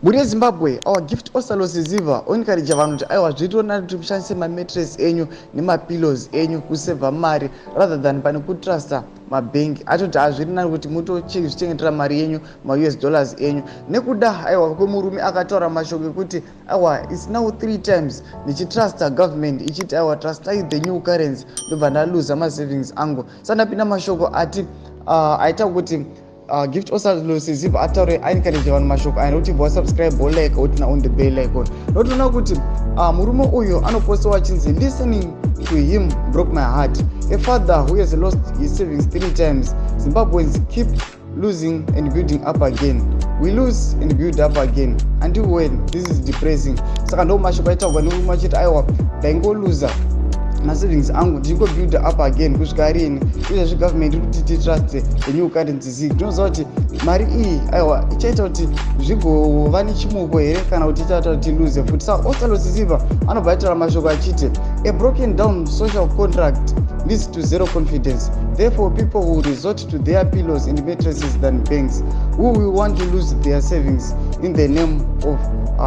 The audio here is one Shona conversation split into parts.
Muri Zimbabwe, our gift also Siziba encourage vanhu kuti aiwa zvitona kuti mushandise mamattress enyu nemapillows enyu kuseva mari rather than pane kutrusta mabhengi atoti hazviri nani kuti mutozvichengetera mari yenyu US dollars enyu nekuda aiwa kwemurume akataura mashoko ekuti aiwa it's now 3 times ndichitrusta government ichiti aiwa trustai the new currency ndobva ndaluza masavings angu sandapinda mashoko ati aita kuti gift also Siziba ataure encourage vanhu mashoko aya kuti subscribe like utina on the bell icon notona kuti murume uyu anoposta wachinzi listening to him broke my heart. A father who has lost his savings 3 times. Zimbabweans keep losing and building up again. We lose and build up again. Until when? This is depressing. Saka ndo mashoko aitaurwa nemurume achiti aiwa ndaingoluza masavings angu ndingo build up again kusvika rini izvezvi government iri kuti titrust the new currency zig tinoziva kuti mari iyi aiwa ichaita kuti zvigova nechimuko here kana kuti ichaita kuti tiluse futi. Saka osalo Siziba anobva aitaura mashoko achiti a broken down social contract leads to zero confidence. Therefore, people will resort to their pillows and mattresses than banks, who will want to lose their savings in the name of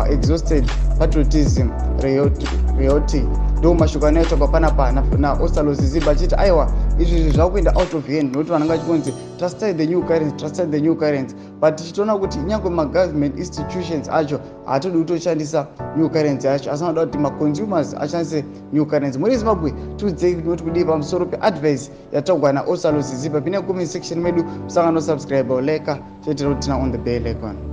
exhausted patriotism, reality. Ndo mashoko anaitwa panapa na osalo Siziba achiti aiwa izvi zvakuenda out of hand nokuti vanenge vachikonzi trustai the new currency but tichitoona kuti nyangwe magovernment institutions acho haatodi kutoshandisa new currency acho asi anoda kuti maconsumers ashandise new currency. Muri Zimbabwe tiudzei noti kudii pamusoro peadvice yataurwa naosalo Siziba. Pine comment section medu musanga no subscribe like chetero tina on the bell icon.